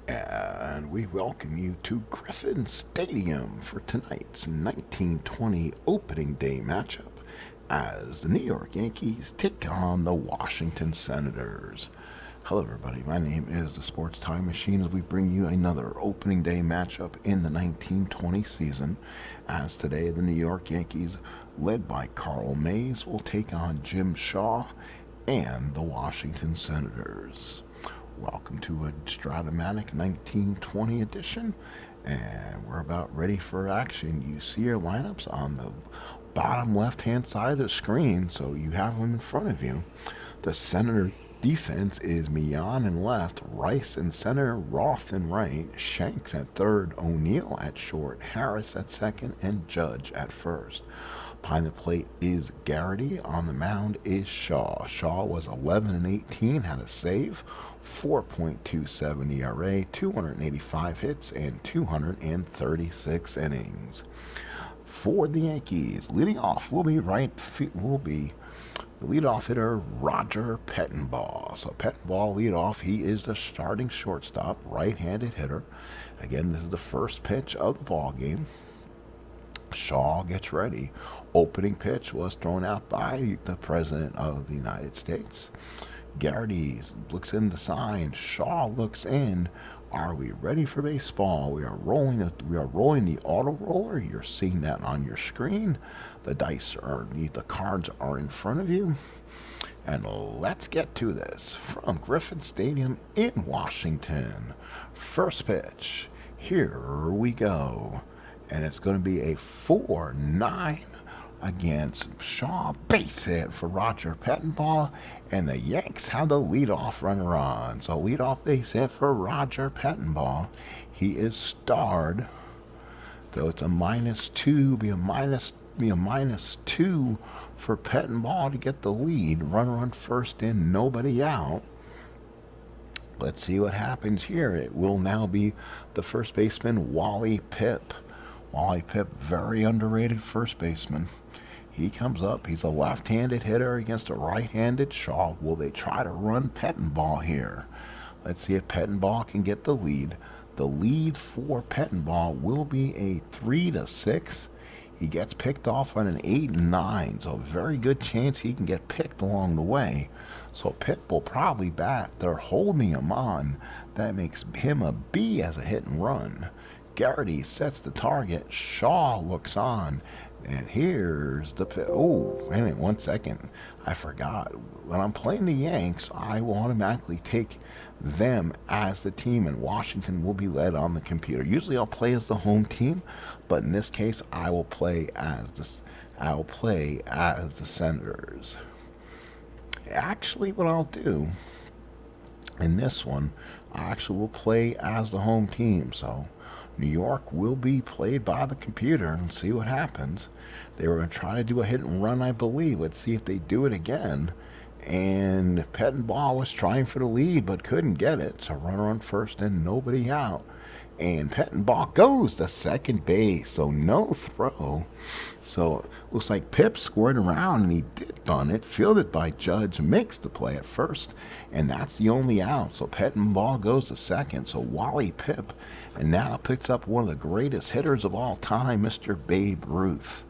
And we welcome you to Griffin Stadium for tonight's 1920 opening day matchup as the New York Yankees take on the Washington Senators. Hello, everybody. My name is the Sports Time Machine as we bring you another opening day matchup in the 1920 season. As today, the New York Yankees, led by Carl Mays, will take on Jim Shaw and the Washington Senators. Welcome to a Strat 1920 edition, and we're about ready for action. You see your lineups on the bottom left-hand side of the screen, so you have them in front of you. The Senator defense is Mian in left, Rice in center, Roth in right, Shanks at third, O'Neill at short, Harris at second, and Judge at first. Behind the plate is Garrity. On the mound is Shaw. Shaw was 11 and 18, had a save, 4.27 ERA, 285 hits, and 236 innings. For the Yankees, leading off will be the leadoff hitter Roger Pettenball. So Pettenball lead off. He is the starting shortstop, right-handed hitter. Again, this is the first pitch of the ball game. Shaw gets ready. Opening pitch was thrown out by the President of the United States. Garrity looks in the sign. Shaw looks in. Are we ready for baseball? We are rolling the auto roller. You're seeing that on your screen. The cards are in front of you. And let's get to this from Griffin Stadium in Washington. First pitch. Here we go. And it's going to be a 4-9 against Shaw. Base hit for Roger Pettenball, and the Yanks have the leadoff runner on. So leadoff base hit for Roger Pettenball. He is starred, so it's a -2, be a -2 for Pettenball to get the lead. Runner on first in, nobody out. Let's see what happens here. It will now be the first baseman, Wally Pipp. Wally Pipp, very underrated first baseman. He comes up. He's a left-handed hitter against a right-handed Shaw. Will they try to run Pettenball here? Let's see if Pettenball can get the lead. The lead for Pettenball will be a 3-6. He gets picked off on an 8-9, so a very good chance he can get picked along the way. So Pipp will probably bat. They're holding him on. That makes him a B as a hit and run. Garrity sets the target. Shaw looks on. And here's the pitch. Oh, wait a minute, 1 second. I forgot. When I'm playing the Yanks, I will automatically take them as the team, and Washington will be led on the computer. Usually I'll play as the home team, but in this case I will play as the Senators. Actually, what I'll do in this one, I actually will play as the home team. So New York will be played by the computer and see what happens. They were going to try to do a hit and run, I believe. Let's see if they do it again. And Pettenball was trying for the lead but couldn't get it. So runner on first and nobody out. And Pettenball goes to second base, so no throw. So it looks like Pipp scored around, and he dipped on it, fielded by Judge, makes the play at first, and that's the only out. So Pettenball goes to second, so Wally Pipp, and now picks up one of the greatest hitters of all time, Mr. Babe Ruth.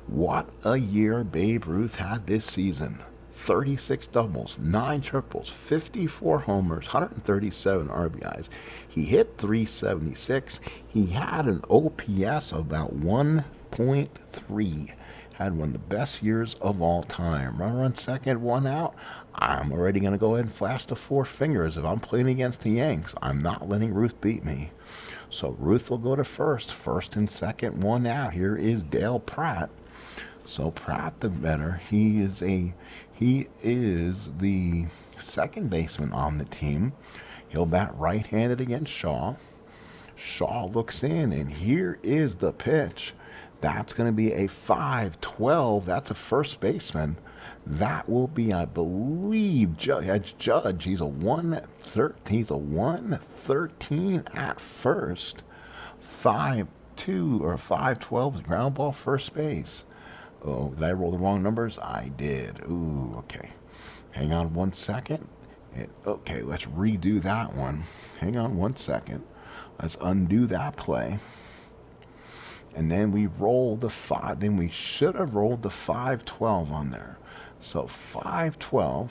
What a year Babe Ruth had this season. 36 doubles, 9 triples, 54 homers, 137 RBIs. He hit .376. He had an OPS of about 1.3. Had one of the best years of all time. Runner on second, 1 out. I'm already going to go ahead and flash the 4 fingers. If I'm playing against the Yanks, I'm not letting Ruth beat me. So Ruth will go to first. First and second, 1 out. Here is Dale Pratt. So Pratt the better. He is the second baseman on the team. He'll bat right-handed against Shaw. Shaw looks in, and here is the pitch. That's going to be a 5-12. That's a first baseman. That will be, I believe, Judge. He's a 113 at first. 5-2 or 5-12 is ground ball first base. Oh, did I roll the wrong numbers? I did. Ooh, okay. Hang on 1 second. Okay, let's redo that one. Hang on 1 second. Let's undo that play. And then we roll the 5. Then we should have rolled the 5-12 on there. So 5-12.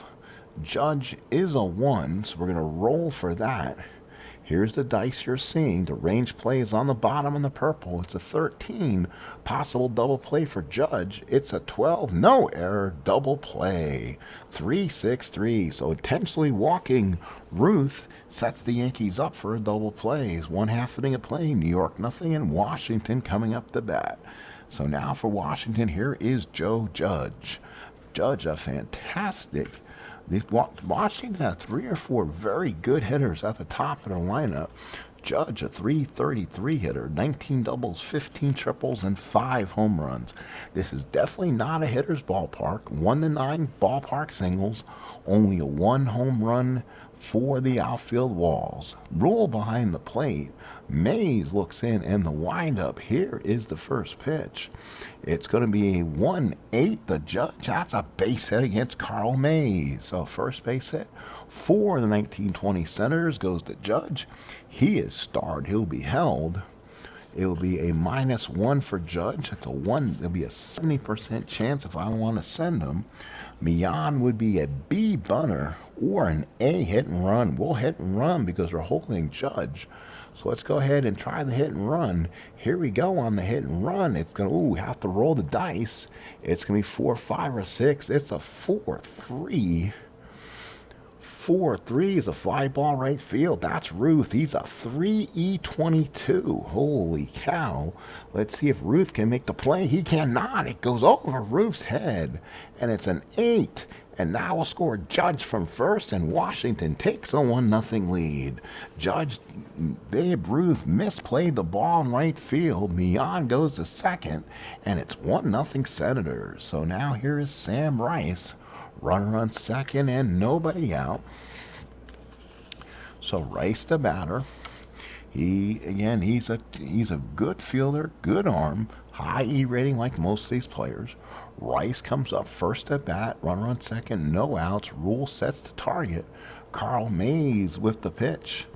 Judge is a 1, so we're going to roll for that. Here's the dice you're seeing. The range play is on the bottom in the purple. It's a 13. Possible double play for Judge. It's a 12. No error. Double play. 3-6-3. So intentionally walking Ruth sets the Yankees up for a double play. 1/2 inning of play. New York nothing, and Washington coming up to bat. So now for Washington, here is Joe Judge. Judge, a fantastic. Washington has 3 or 4 very good hitters at the top of the lineup. Judge, a .333 hitter, 19 doubles, 15 triples, and 5 home runs. This is definitely not a hitter's ballpark. 1-9 ballpark singles, only a 1 home run for the outfield walls. Rule behind the plate. Mays looks in, and the windup. Here is the first pitch. It's going to be a 1-8. The Judge, that's a base hit against Carl Mays. So first base hit for the 1920 Senators goes to Judge. He is starred. He'll be held. It will be a -1 for Judge. It's a 1. There'll be a 70% chance if I want to send him. Mian would be a B bunter or an A hit and run. We'll hit and run because we're holding Judge. So let's go ahead and try the hit and run. Here we go on the hit and run. It's going to, we have to roll the dice. It's going to be 4, 5, or 6. It's a 4-3. 4-3 is a fly ball right field. That's Ruth. He's a 3-E-22. Holy cow. Let's see if Ruth can make the play. He cannot. It goes over Ruth's head. And it's an 8. And now we'll score Judge from first, and Washington takes a 1-0 lead. Judge, Babe Ruth misplayed the ball in right field. Mian goes to second, and it's 1-0 Senators. So now here is Sam Rice. Runner on second and nobody out. So Rice the batter. He's a good fielder, good arm, high E rating like most of these players. Rice comes up first at bat, runner on second, no outs. Rule sets the target. Carl Mays with the pitch.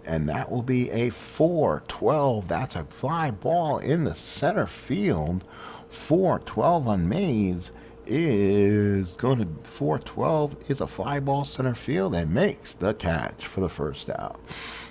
And that will be a 4-12. That's a fly ball in the center field. 4-12 on Mays is going to 4-12 is a fly ball center field and makes the catch for the first out.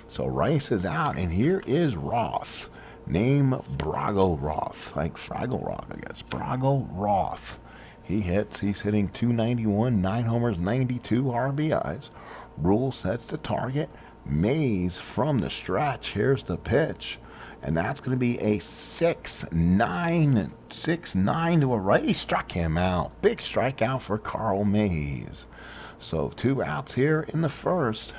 So Rice is out, and here is Roth. Name Brago Roth, like Fraggle Rock, I guess. Brago Roth. He hits. He's hitting .291, 9 homers, 92 RBIs. Rule sets the target. Mays from the stretch. Here's the pitch. And that's going to be a 6-9 to a right. He struck him out. Big strikeout for Carl Mays. So 2 outs here in the first.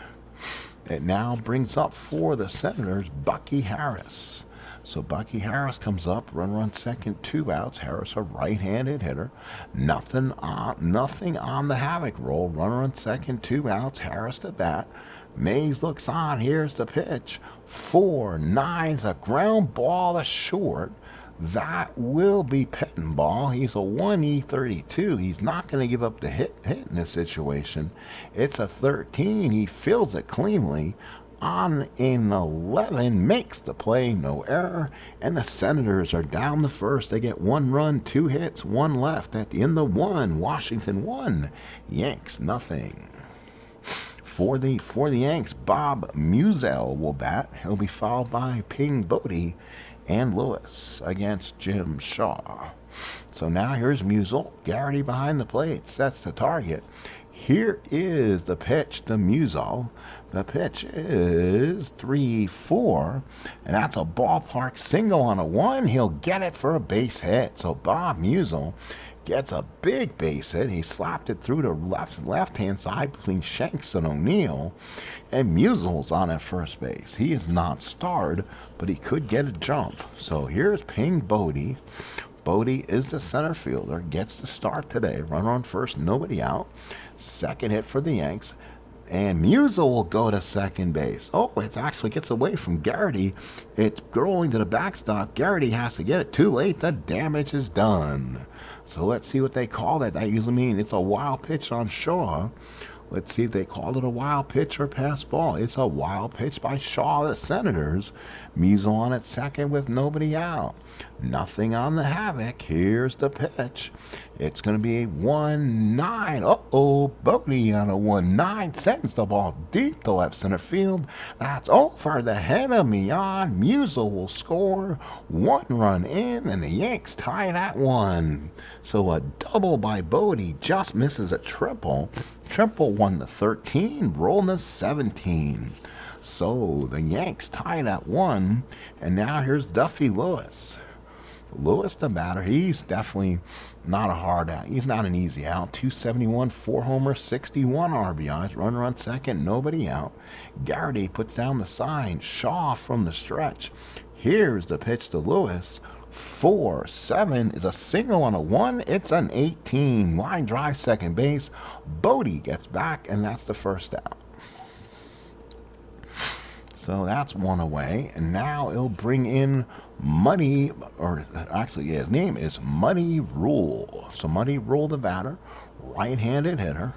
It now brings up for the Senators Bucky Harris. So Bucky Harris comes up, runner on second, 2 outs. Harris, a right-handed hitter. Nothing on the havoc roll. Runner on second, 2 outs. Harris to bat. Mays looks on. Here's the pitch. 4-9's a ground ball to short. That will be Pettin ball. He's a 1-E-32. He's not going to give up the hit in this situation. It's a 13. He fills it cleanly. On in 11, makes the play, no error, and the Senators are down the first. They get 1 run, 2 hits, 1 left. At the end of 1, Washington 1, Yanks nothing. For the Yanks, Bob Musial will bat. He'll be followed by Ping Bodie and Lewis against Jim Shaw. So now here's Musial. Garrity behind the plate sets the target. Here is the pitch to Musial. The pitch is 3-4, and that's a ballpark single on a 1. He'll get it for a base hit. So Bob Musial gets a big base hit. He slapped it through the left-hand side between Shanks and O'Neill, and Musial's on at first base. He is not starred, but he could get a jump. So here's Ping Bodie. Bodie is the center fielder, gets the start today. Runner on first, nobody out. Second hit for the Yanks. And Musial will go to second base. Oh, it actually gets away from Garrity. It's going to the backstop. Garrity has to get it. Too late. The damage is done. So let's see what they call that. That usually means it's a wild pitch on Shaw. Let's see if they called it a wild pitch or pass ball. It's a wild pitch by Shaw, the Senators. Measle on at second with nobody out. Nothing on the Havoc. Here's the pitch. It's going to be a 1-9. Uh-oh, Bodie on a 1-9 sends the ball deep to left center field. That's over the head of Mian. Measle will score. 1 run in, and the Yanks tie it at 1. So a double by Bodie just misses a triple. Triple won the 13, rolling the 17. So the Yanks tied at 1, and now here's Duffy Lewis. Lewis, the batter, he's definitely not a hard out. He's not an easy out. 271, 4 homers, 61 RBIs. Runner on second, nobody out. Garrity puts down the sign. Shaw from the stretch. Here's the pitch to Lewis. 4-7 is a single on a 1. It's an 18. Line drive second base. Bodie gets back, and that's the first out. So that's 1 away, and now it'll bring in Muddy, or actually his name is Muddy Rule. So Muddy Rule, the batter, right-handed hitter.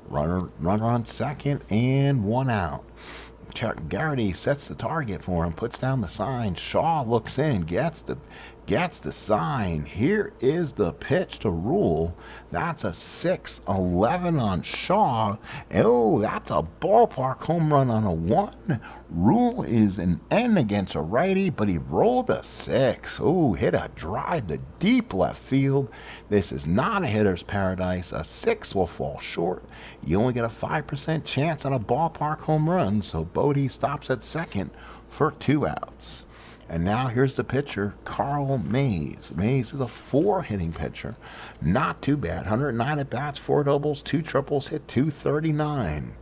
Runner on second, and 1 out. Garrity sets the target for him, puts down the sign. Shaw looks in, gets the sign. Here is the pitch to Rule. That's a 6-11 on Shaw. Oh, that's a ballpark home run on a 1. Rule is an N against a righty, but he rolled a 6. Oh, hit a drive to deep left field. This is not a hitter's paradise. A 6 will fall short. You only get a 5% chance on a ballpark home run, so Bodie stops at second for 2 outs. And now here's the pitcher, Carl Mays. Mays is a 4-hitting pitcher. Not too bad. 109 at bats, 4 doubles, 2 triples, hit 239.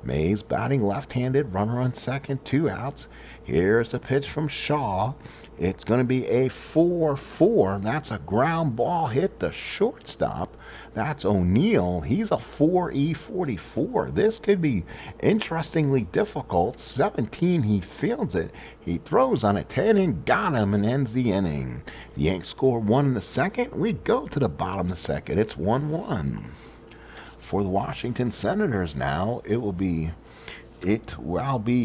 Mays batting left-handed, runner on second, 2 outs. Here's the pitch from Shaw. It's going to be a 4-4. That's a ground ball hit to shortstop. That's O'Neill. He's a 4E44. This could be interestingly difficult. 17, he fields it. He throws on a 10 and got him and ends the inning. The Yanks score 1 in the second. We go to the bottom of the second. It's 1-1. For the Washington Senators now, it will be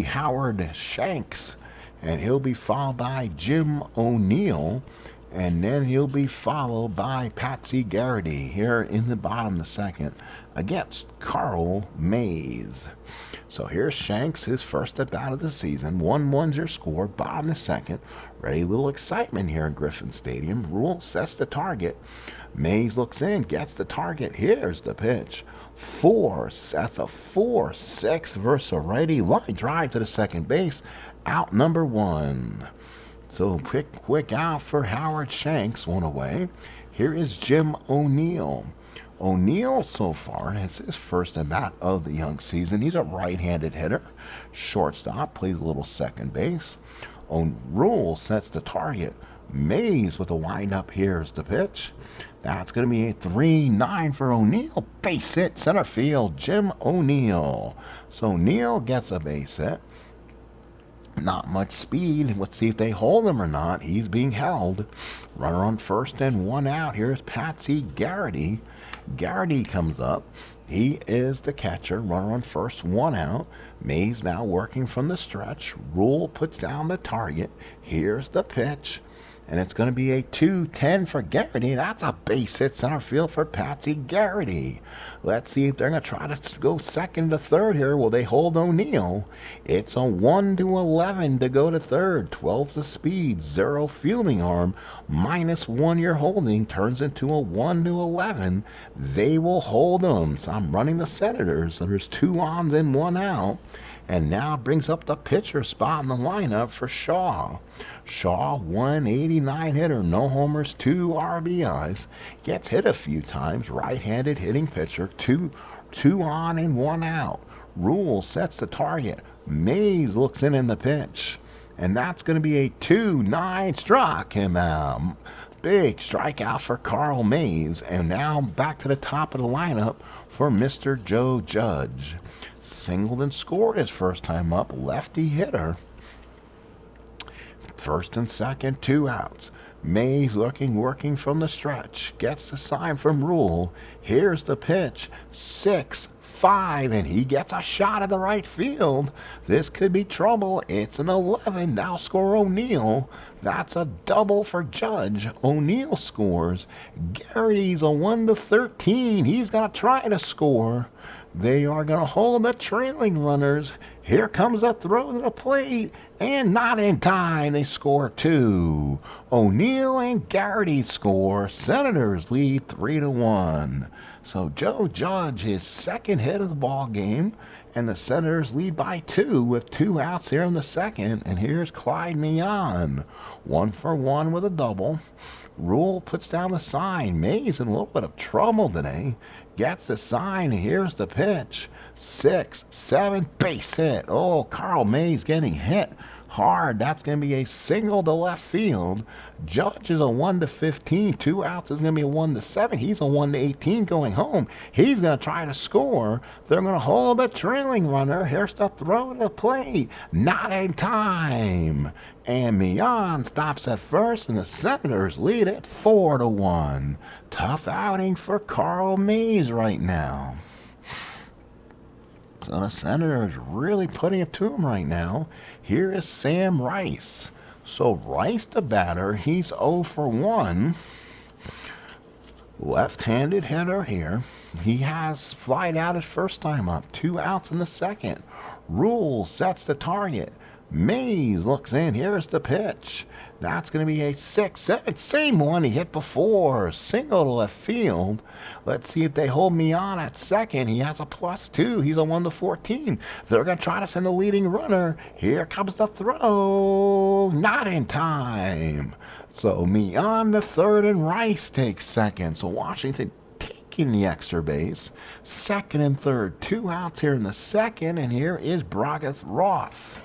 Howard Shanks, and he'll be followed by Jim O'Neill, and then he'll be followed by Patsy Garrity here in the bottom of the second against Carl Mays. So here's Shanks, his first at bat of the season. 1-1's your score, bottom of the second. Ready, a little excitement here in Griffin Stadium. Rule sets the target. Mays looks in, gets the target. Here's the pitch. 4, that's a 4-6 versus a righty. Line drive to the second base. Out number 1. So quick out for Howard Shanks, 1 away. Here is Jim O'Neill. O'Neill so far has his first at bat of the young season. He's a right-handed hitter. Shortstop, plays a little second base. Rule sets the target. Mays with a windup. Here's the pitch. That's going to be a 3-9 for O'Neill. Base hit, center field, Jim O'Neill. So O'Neill gets a base hit. Not much speed. Let's see if they hold him or not. He's being held. Runner on first and 1 out. Here's Patsy Garrity. Garrity comes up. He is the catcher. Runner on first, 1 out. Mays now working from the stretch. Rule puts down the target. Here's the pitch. And it's going to be a 2-10 for Garrity. That's a base hit center field for Patsy Garrity. Let's see if they're going to try to go second to third here. Will they hold O'Neill? It's a 1-11 to go to third. 12 the speed, 0 fielding arm. -1 you're holding turns into a 1-11. They will hold them. So I'm running the Senators. So there's 2 on and 1 out. And now brings up the pitcher spot in the lineup for Shaw. Shaw, 189 hitter, no homers, 2 RBIs. Gets hit a few times, right-handed hitting pitcher, 2 on and 1 out. Rule sets the target. Mays looks in the pitch. And that's going to be a 2-9, struck him out. Big strikeout for Carl Mays. And now back to the top of the lineup for Mr. Joe Judge. Singled and scored his first time up, lefty hitter. First and second, 2 outs. Mays working from the stretch. Gets the sign from Rule. Here's the pitch. 6 5, and he gets a shot at the right field. This could be trouble. It's an 11. Now score O'Neill. That's a double for Judge. O'Neill scores. Garrity's a 1-13. He's going to try to score. They are going to hold the trailing runners. Here comes a throw to the plate, and not in time. They score 2. O'Neill and Garrity score. Senators lead 3-1. So Joe Judge, his second hit of the ball game, and the Senators lead by 2 with 2 outs here in the second. And here's Clyde Millan, 1-for-1 with a double. Rule puts down the sign. Mays in a little bit of trouble today. Gets the sign, and here's the pitch. 6-7 base hit. Oh, Carl Mays getting hit hard. That's going to be a single to left field. Judge is a 1-15. 2 outs is going to be a 1-7. He's a 1-18 going home. He's going to try to score. They're going to hold the trailing runner. Here's the throw to the plate. Not in time. And Millan stops at first, and the Senators lead it 4-1. Tough outing for Carl Mays right now. So the Senators really putting it to him right now. Here is Sam Rice. So Rice, the batter, he's 0-for-1. Left-handed hitter here. He has flied out his first time up. 2 outs in the second. Rule sets the target. Mays looks in. Here's the pitch. That's going to be a 6-7. Same one he hit before. Single to left field. Let's see if they hold Millan at second. He has a +2. He's a 1-14. They're going to try to send the leading runner. Here comes the throw. Not in time. So Millan the third, and Rice takes second. So Washington taking the extra base. Second and third. 2 outs here in the second. And here is Brogath Roth.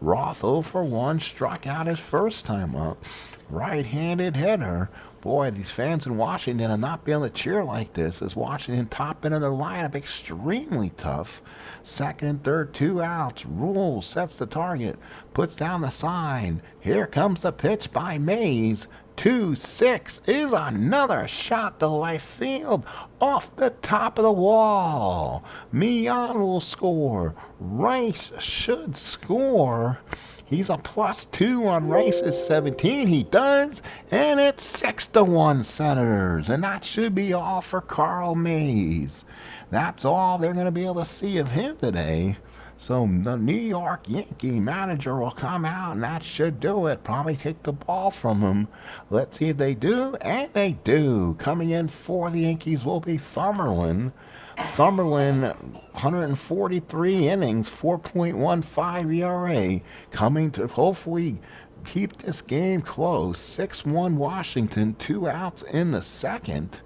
Roth 0-for-1, struck out his first time up. Right-handed hitter. Boy, these fans in Washington are not being able to cheer like this as Washington top end of their lineup. Extremely tough. Second and third, 2 outs. Rule sets the target. Puts down the sign. Here comes the pitch by Mays. 2-6 is another shot to left field off the top of the wall. Millan will score. Rice should score. He's a +2 on Rice's 17. He does, and it's 6-1 Senators. And that should be all for Carl Mays. That's all they're going to be able to see of him today. So the New York Yankee manager will come out, and that should do it. Probably take the ball from him. Let's see if they do, and they do. Coming in for the Yankees will be Thummerlin. Thummerlin, 143 innings, 4.15 ERA, coming to hopefully keep this game close. 6-1 Washington, 2 outs in the second.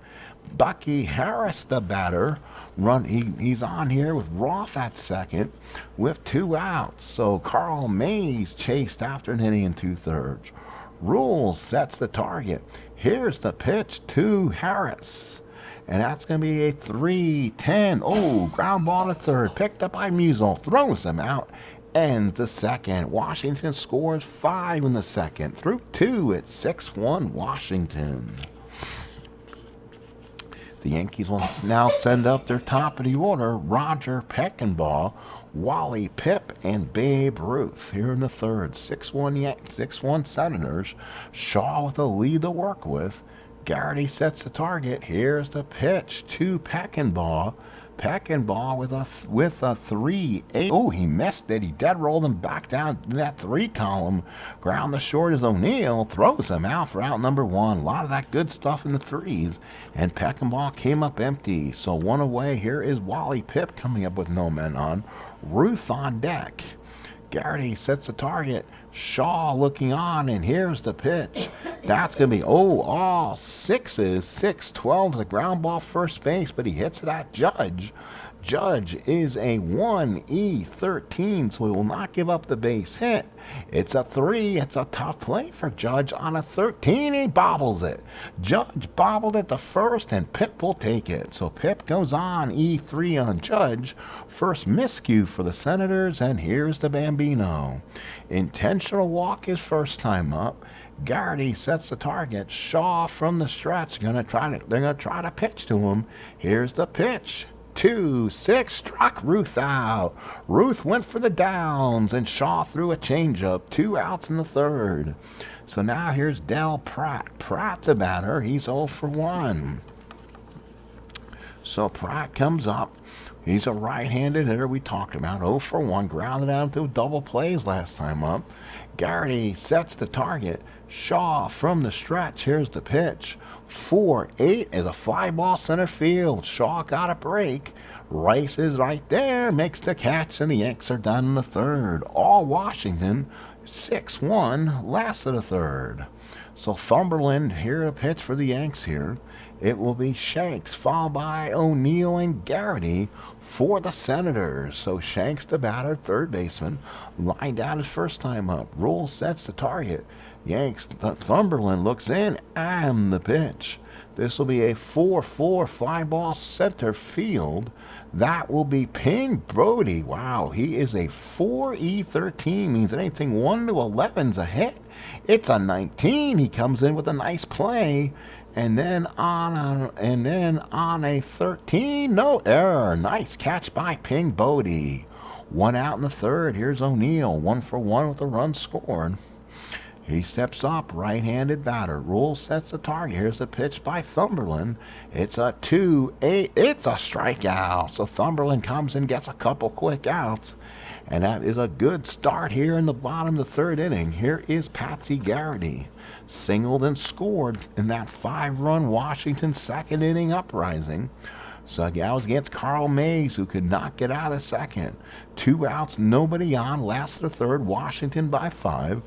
Bucky Harris, the batter, he's on here with Roth at second with 2 outs. So Carl Mays chased after an inning and 2/3. Rule sets the target. Here's the pitch to Harris. And that's going to be a 3-10. Oh, ground ball to third. Picked up by Musial. Throws him out. Ends the second. Washington scores 5 in the second. Through 2, it's 6-1 Washington. The Yankees will now send up their top of the order. Roger Peckinbaugh, Wally Pipp, and Babe Ruth here in the third. 6-1 Senators. Shaw with a lead to work with. Garrity sets the target. Here's the pitch to Peckinbaugh. Peckinbaugh with a 3-8. Oh, he missed it. He dead rolled him back down to that 3 column. Ground the short as O'Neill throws him out for out number 1. A lot of that good stuff in the 3s. And Peckinbaugh came up empty. So 1 away. Here is Wally Pipp coming up with no men on. Ruth on deck. Garrity sets the target. Shaw looking on, and here's the pitch. That's going to be, all 6s. 6-12 the ground ball first base, but he hits it at Judge. Judge is a 1E13, so he will not give up the base hit. It's a 3. It's a tough play for Judge on a 13. He bobbles it. Judge bobbled it the first, and Pipp will take it. So Pipp goes on E3 on Judge. First miscue for the Senators, and here's the Bambino. Intentional walk his first time up. Garrity sets the target. Shaw from the stretch they're gonna try to pitch to him. Here's the pitch 2-6, struck Ruth out. Ruth went for the downs, and Shaw threw a changeup. 2 outs in the third. So now here's Del Pratt. Pratt the batter. He's 0 for 1. So Pratt comes up. He's a right-handed hitter we talked about. 0 for 1. Grounded out through double plays last time up. Garrity sets the target. Shaw from the stretch. Here's the pitch. 4-8 is a fly ball center field. Shaw got a break. Rice is right there. Makes the catch, and the Yanks are done in the third. All Washington. 6-1. Last of the third. So Thumberland here to pitch for the Yanks here. It will be Shanks, followed by O'Neill and Garrity for the Senators. So Shanks the batter, third baseman, lined out his first time up. Rule sets the target. Yanks, Thumberland looks in, and the pitch. This will be a 4-4 fly ball center field. That will be Ping Brody. Wow, he is a 4E13, means anything 1 to 11's a hit. It's a 19. He comes in with a nice play. And then on a 13, no error. Nice catch by Ping Brody. 1 out in the third. Here's O'Neill, 1 for 1 with a run scored. He steps up, right-handed batter. Rule sets the target. Here's the pitch by Thumberland. It's a 2-8. It's a strikeout. So Thumberland comes and gets a couple quick outs. And that is a good start here in the bottom of the third inning. Here is Patsy Garrity. Singled and scored in that 5-run Washington second inning uprising. So that was against Carl Mays, who could not get out of second. 2 outs, nobody on. Last of the third, Washington by 5.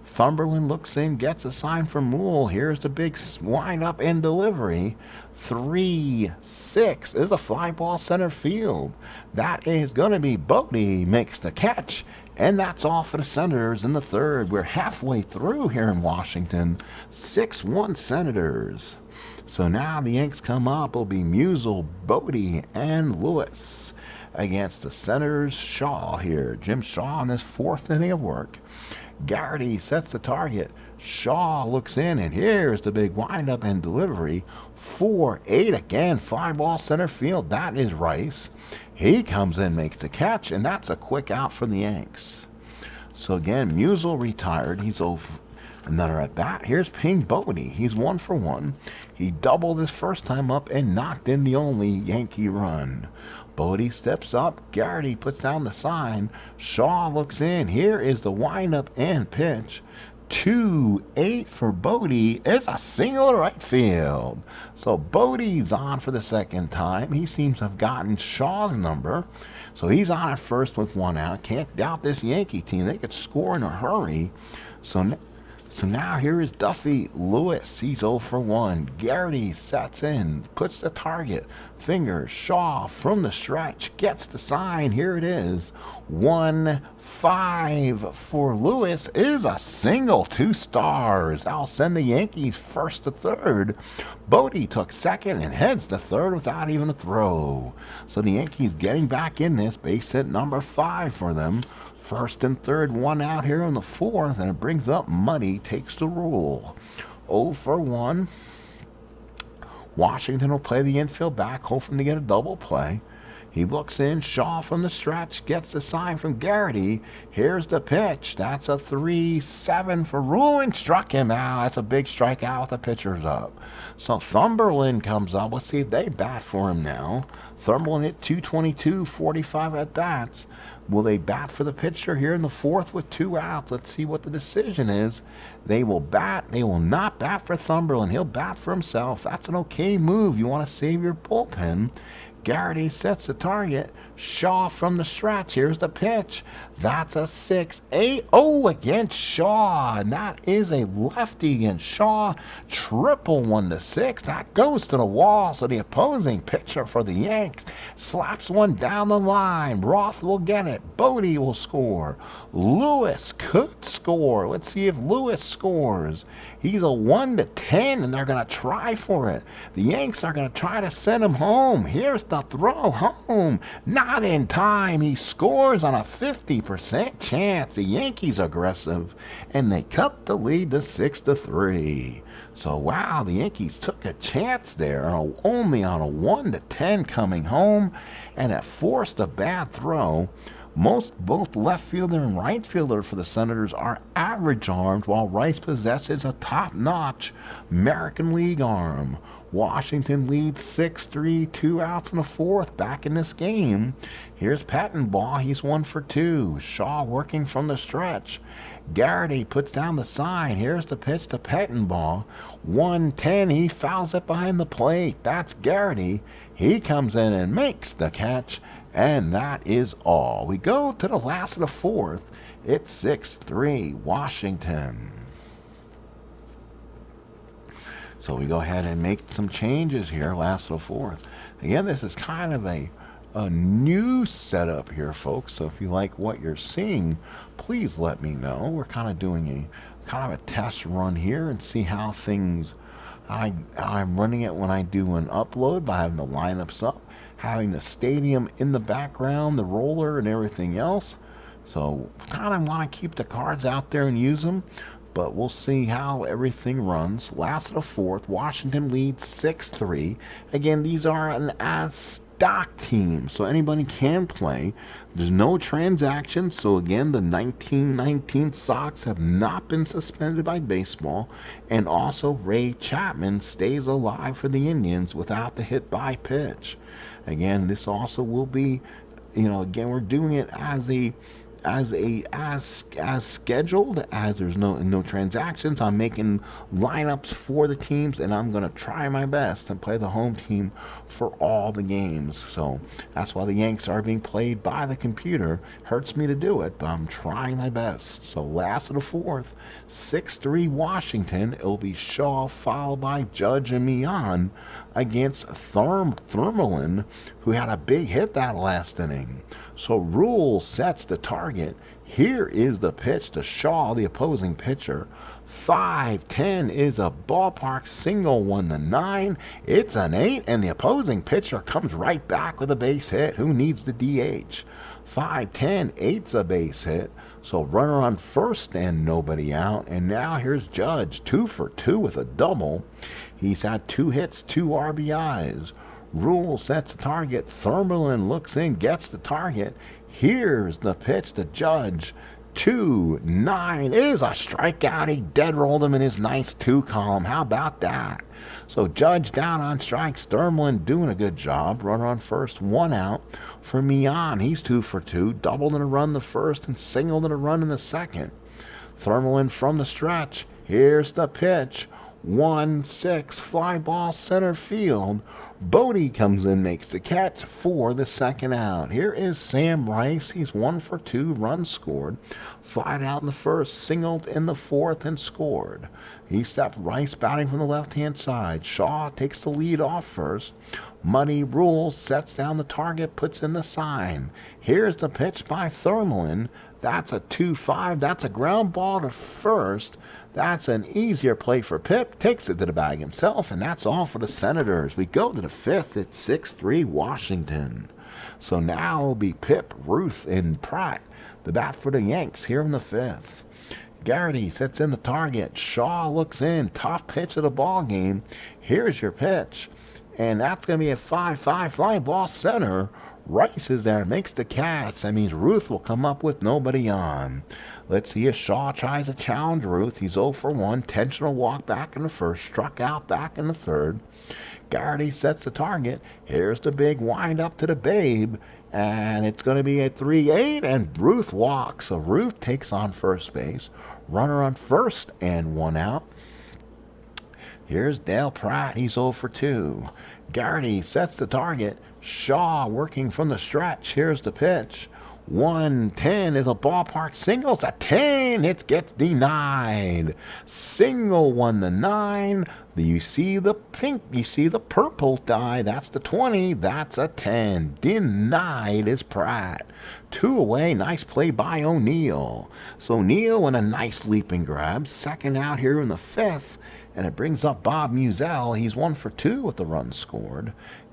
Thumberland looks in, gets a sign from Moole. Here's the big wind-up and delivery. 3-6 is a fly ball center field. That is going to be Bodie makes the catch. And that's all for the Senators in the third. We're halfway through here in Washington. 6-1 Senators. So now the Yanks come up. It'll be Musial, Bodie, and Lewis against the Senators. Shaw here. Jim Shaw in his 4th inning of work. Garrity sets the target. Shaw looks in, and here's the big windup and delivery. 4-8 again. Fly ball center field. That is Rice. He comes in, makes the catch, and that's a quick out for the Yanks. So again, Musial retired. He's over. Another at bat. Here's Ping Bodie. He's 1 for 1. He doubled his first time up and knocked in the only Yankee run. Bodie steps up. Garrity puts down the sign. Shaw looks in. Here is the windup and pitch. 2-8 for Bodie. It's a single to right field. So Bodie's on for the second time. He seems to have gotten Shaw's number. So he's on at first with 1 out. Can't doubt this Yankee team. They could score in a hurry. So now here is Duffy Lewis. He's 0 for 1. Garrity sets in, puts the target. Fingers. Shaw from the stretch gets the sign. Here it is. 1-5 for Lewis is a single. 2 stars. That'll send the Yankees first to third. Bodie took second and heads to third without even a throw. So the Yankees getting back in this. Base hit number 5 for them. First and third, 1 out here in the 4th, and it brings up Muddy, takes the rule. 0 for 1. Washington will play the infield back, hoping to get a double play. He looks in, Shaw from the stretch, gets the sign from Garrity. Here's the pitch. That's a 3-7 for Rule, and struck him out. That's a big strikeout with the pitchers up. So Thumberland comes up. Let's see if they bat for him now. Thumberland hit 222, 45 at bats. Will they bat for the pitcher here in the 4th with 2 outs? Let's see what the decision is. They will bat. They will not bat for Thumberland. He'll bat for himself. That's an okay move. You want to save your bullpen. Garrity sets the target. Shaw from the stretch. Here's the pitch. That's a 6-8. Oh, against Shaw. And that is a lefty against Shaw. Triple 1-6. That goes to the wall. So the opposing pitcher for the Yanks slaps one down the line. Roth will get it. Bodie will score. Lewis could score. Let's see if Lewis scores. He's a 1-10, and they're going to try for it. The Yanks are going to try to send him home. Here's the throw home. Not not in time. He scores on a 50% chance. The Yankees aggressive, and they cut the lead to 6-3. So wow, the Yankees took a chance there, only on a 1-10 coming home, and it forced a bad throw. Both left fielder and right fielder for the Senators are average armed, while Rice possesses a top-notch American League arm. Washington leads 6-3, 2 outs in the fourth, back in this game. Here's Pettenball, he's 1 for 2. Shaw working from the stretch. Garrity puts down the sign. Here's the pitch to Pettenball. 1-10, he fouls it behind the plate. That's Garrity. He comes in and makes the catch, and that is all. We go to the last of the fourth. It's 6-3, Washington. So we go ahead and make some changes here, last of the fourth. Again, this is kind of a new setup here, folks. So if you like what you're seeing, please let me know. We're kind of doing a test run here and see how things. I'm running it when I do an upload by having the lineups up, having the stadium in the background, the roller, and everything else. So kind of want to keep the cards out there and use them. But we'll see how everything runs. Last of the fourth, Washington leads 6-3. Again, these are an as-stock team, so anybody can play. There's no transactions, so again, the 1919 Sox have not been suspended by baseball. And also, Ray Chapman stays alive for the Indians without the hit-by pitch. Again, this also will be, again, we're doing it as scheduled, as there's no transactions. I'm making lineups for the teams, and I'm going to try my best to play the home team for all the games. So that's why the Yanks are being played by the computer. Hurts me to do it, but I'm trying my best. So last of the fourth, 6-3 Washington. It'll be Shaw followed by Judge and Mian against Thermelin, who had a big hit that last inning. So Rule sets the target. Here is the pitch to Shaw, the opposing pitcher. 5-10 is a ballpark single, 1-9. It's an 8, and the opposing pitcher comes right back with a base hit. Who needs the DH? 5-10, 8's a base hit. So runner on first and nobody out. And now here's Judge, 2 for 2 with a double. He's had 2 hits, 2 RBIs. Rule sets the target. Thermelin looks in, gets the target. Here's the pitch to Judge. 2-9 is a strikeout. He dead rolled him in his nice 2 column. How about that? So Judge down on strikes. Thermelin doing a good job. Runner on first, 1 out. For Mian, he's 2 for 2. Doubled in a run the first and singled in a run in the second. Thermelin from the stretch. Here's the pitch. 1-6, fly ball center field. Bodie comes in, makes the catch for the second out. Here is Sam Rice. He's 1 for 2, runs scored. Flied out in the first, singled in the fourth, and scored. He stepped Rice batting from the left-hand side. Shaw takes the lead off first. Muddy Rule sets down the target, puts in the sign. Here's the pitch by Thermelin. That's a 2-5. That's a ground ball to first. That's an easier play for Pip. Takes it to the bag himself, and that's all for the Senators. We go to the fifth. It's 6-3 Washington. So now it'll be Pip, Ruth, and Pratt, the bat for the Yanks here in the fifth. Garrity sets in the target. Shaw looks in. Tough pitch of the ball game. Here's your pitch. And that's going to be a 5-5 fly ball center. Rice is there, makes the catch. That means Ruth will come up with nobody on. Let's see if Shaw tries to challenge Ruth. He's 0 for 1. Intentional walk back in the first. Struck out back in the third. Garrity sets the target. Here's the big wind up to the Babe. And it's going to be a 3-8. And Ruth walks. So Ruth takes on first base. Runner on first and 1 out. Here's Dale Pratt. He's 0 for 2. Garrity sets the target. Shaw working from the stretch. Here's the pitch. 1-10 is a ballpark single. It's a 10. It gets denied. Single 1-9. You see the pink. You see the purple die. That's the 20. That's a 10. Denied is Pratt. 2 away. Nice play by O'Neill. So O'Neill in a nice leaping grab. Second out here in the fifth. And it brings up Bob Musell. He's 1 for 2 with the run scored.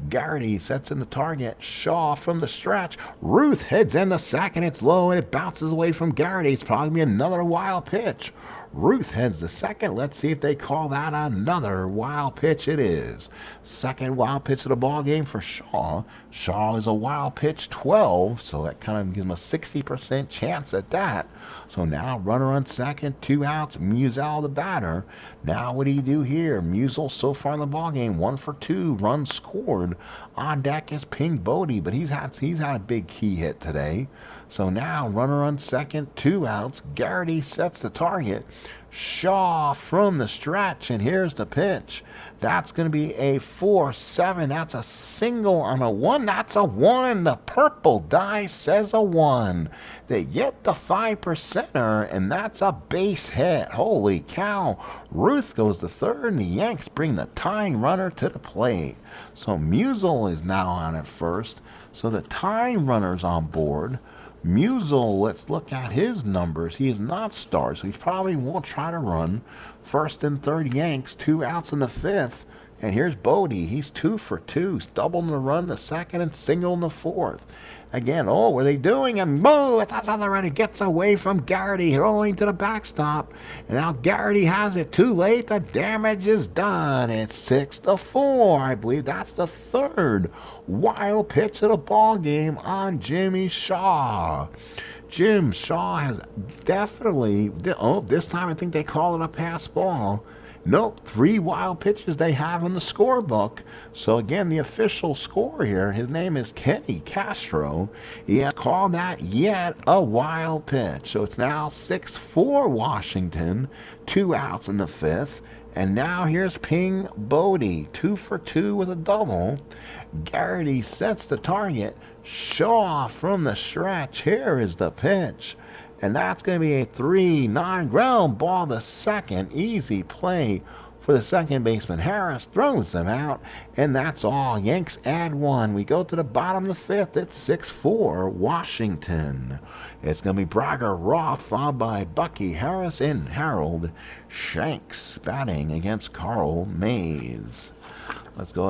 Garrity sets in the target. Shaw from the stretch. Ruth heads in the second. It's low and it bounces away from Garrity. It's probably going to be another wild pitch. Ruth heads to second. Let's see if they call that another wild pitch. It is. Second wild pitch of the ball game for Shaw. Shaw is a wild pitch 12, so that kind of gives him a 60% chance at that. So now runner on second, 2 outs. Musell the batter. Now what do you do here? Musell so far in the ball game, 1 for 2, runs scored. On deck is Ping Bodie, but he's had a big key hit today. So now runner on second, 2 outs. Garrity sets the target. Shaw from the stretch, and here's the pitch. That's going to be a 4-7. That's a single on a 1. That's a 1. The purple die says a 1. They get the 5%er, and that's a base hit. Holy cow. Ruth goes to third, and the Yanks bring the tying runner to the plate. So Musell is now on at first. So the tying runner's on board. Musell, let's look at his numbers. He is not starred, so he probably won't try to run. First and third Yanks, 2 outs in the 5th. And here's Bodie. He's 2 for 2. He's doubling the run the second and single in the 4th. Again, oh, what are they doing? And boom, it's another run. It gets away from Garrity, rolling to the backstop. And now Garrity has it too late. The damage is done. It's 6-4. I believe that's the third wild pitch of the ball game on Jimmy Shaw. Jim Shaw has definitely, oh, this time I think they call it a pass ball. Nope, 3 wild pitches they have in the scorebook. So again, the official score here, his name is Kenny Castro. He has called that yet a wild pitch. So it's now 6-4 Washington, 2 outs in the 5th. And now here's Ping Bodie, 2 for 2 with a double. Garrity sets the target. Shaw from the stretch. Here is the pitch. And that's going to be a 3-9 ground ball to second. Easy play for the second baseman. Harris throws them out, and that's all. Yanks add 1. We go to the bottom of the 5th. It's 6-4 Washington. It's going to be Braga Roth, followed by Bucky Harris and Harold Shanks batting against Carl Mays. Let's go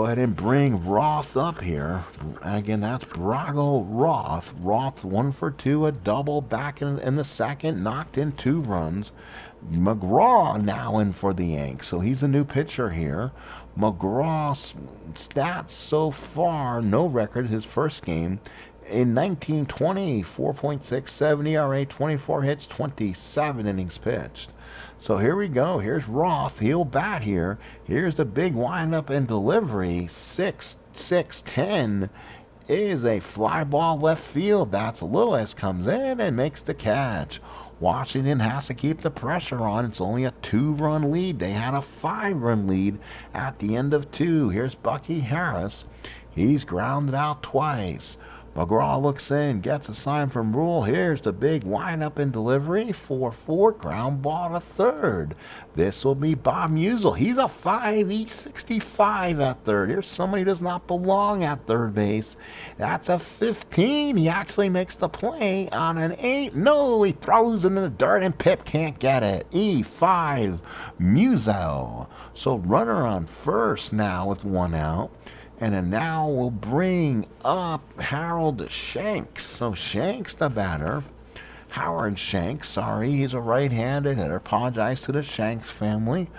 ahead and bring Roth up here. And again, that's Braga Roth. Roth 1 for 2, a double back in the second, knocked in 2 runs. McGraw now in for the Yanks, so he's a new pitcher here. McGraw's stats so far, no record, his first game. In 1920, 4.67 ERA, 24 hits, 27 innings pitched. So here we go. Here's Roth. He'll bat here. Here's the big windup and delivery. 6-10 is a fly ball left field. That's Lewis. Comes in and makes the catch. Washington has to keep the pressure on. It's only a 2-run lead. They had a 5-run lead at the end of 2. Here's Bucky Harris. He's grounded out twice. McGraw looks in, gets a sign from Rule. Here's the big windup and delivery. 4-4, ground ball to third. This will be Bob Musell. He's a 5'65" at third. Here's somebody who does not belong at third base. That's a 15. He actually makes the play on an 8. No, he throws into the dirt and Pip can't get it. E5, Musell. So runner on first now with 1 out. And then now we'll bring up Harold Shanks. So Shanks the batter. Howard Shanks, sorry, he's a right-handed hitter. Apologize to the Shanks family.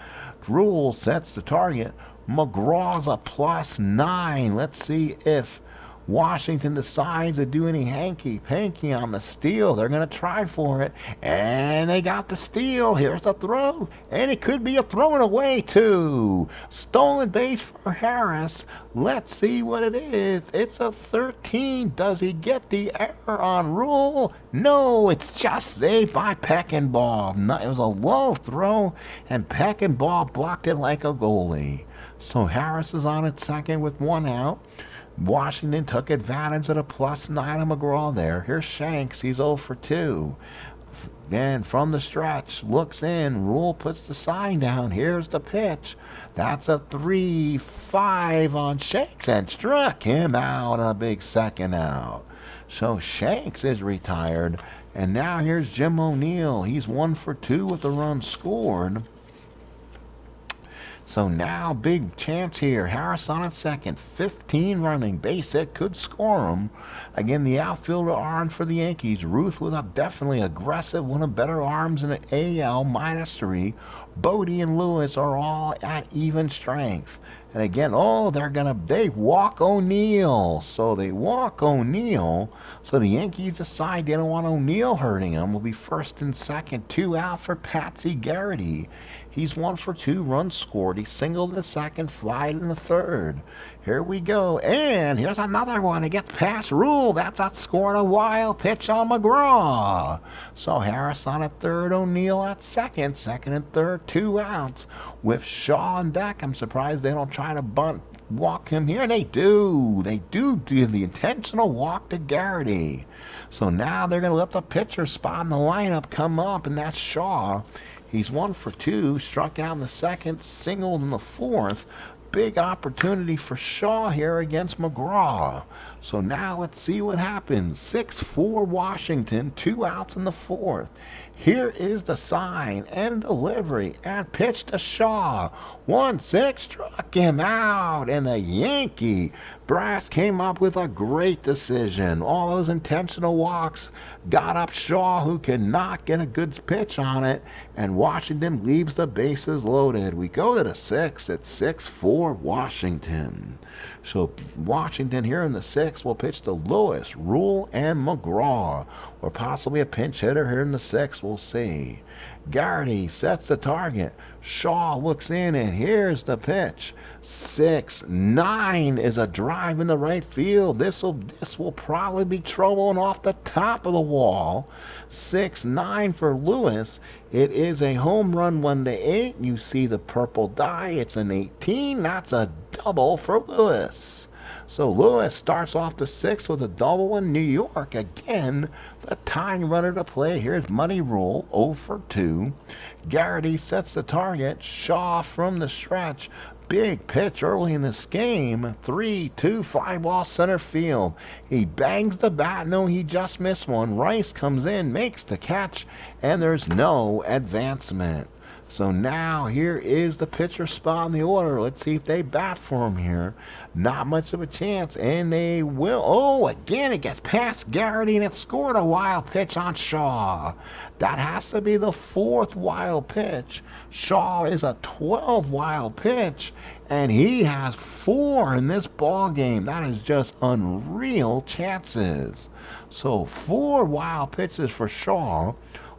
Rule sets the target. McGraw's a +9. Let's see if Washington decides to do any hanky-panky on the steal. They're going to try for it. And they got the steal. Here's the throw. And it could be a thrown away, too. Stolen base for Harris. Let's see what it is. It's a 13. Does he get the error on Rule? No, it's just saved by Peckinball. It was a low throw, and Peckinball blocked it like a goalie. So Harris is on at second with 1 out. Washington took advantage of the +9 of McGraw there. Here's Shanks. He's 0 for 2. And from the stretch, looks in. Rule puts the sign down. Here's the pitch. That's a 3-5 on Shanks and struck him out. A big second out. So Shanks is retired. And now here's Jim O'Neill. He's 1 for 2 with the run scored. So now big chance here. Harris on at second. 15 running. Base hit could score him. Again, the outfielder arm for the Yankees. Ruth with a definitely aggressive, one of better arms in the AL, -3. Bodie and Lewis are all at even strength. And again, they walk O'Neill. So they walk O'Neill. So the Yankees decide they don't want O'Neill hurting him. Will be first and second. 2 out for Patsy Garrity. He's 1 for 2 runs scored. He singled in the second, flied in the third. Here we go. And here's another one. It gets past Rule. That's a scoring a wild pitch on McGraw. So Harris on at third, O'Neill at second. Second and third, 2 outs. With Shaw on deck, I'm surprised they don't try to walk him here. They do. They do the intentional walk to Garrity. So now they're going to let the pitcher spot in the lineup come up, and that's Shaw. He's 1 for 2, struck out in the second, singled in the fourth. Big opportunity for Shaw here against McGraw. So now let's see what happens. 6-4 Washington, 2 outs in the fourth. Here is the sign and delivery and pitch to Shaw. 1-6, struck him out, and the Yankee brass came up with a great decision. All those intentional walks got up Shaw, who could not get a good pitch on it, and Washington leaves the bases loaded. We go to the sixth at 6-4 Washington. So Washington here in the sixth will pitch to Lewis, Rule, and McGraw, or possibly a pinch hitter here in the sixth. We'll see. Garrity sets the target. Shaw looks in, and here's the pitch. 6-9 is a drive in the right field. This will probably be trouble off the top of the wall. 6-9 for Lewis. It is a home run 1-8. You see the purple die. It's an 18. That's a double for Lewis. So Lewis starts off the sixth with a double in New York. Again, the tying runner to play. Here's Money Rule, 0 for 2. Garrity sets the target. Shaw from the stretch. Big pitch early in this game. 3-2 fly ball center field. He bangs the bat. No, he just missed one. Rice comes in, makes the catch, and there's no advancement. So now here is the pitcher spot in the order. Let's see if they bat for him here. Not much of a chance, and they will. Oh, again, it gets past Garrity, and it scored a wild pitch on Shaw. That has to be the 4th wild pitch. Shaw is a 12 wild pitch, and he has 4 in this ball game. That is just unreal chances. So 4 wild pitches for Shaw.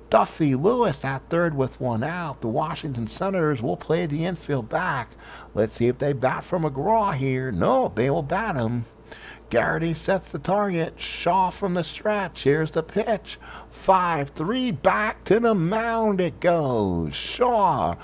Duffy Lewis at third with 1 out. The Washington Senators will play the infield back. Let's see if they bat for McGraw here. No, they will bat him. Garrity sets the target. Shaw from the stretch. Here's the pitch. 5-3 back to the mound it goes. Shaw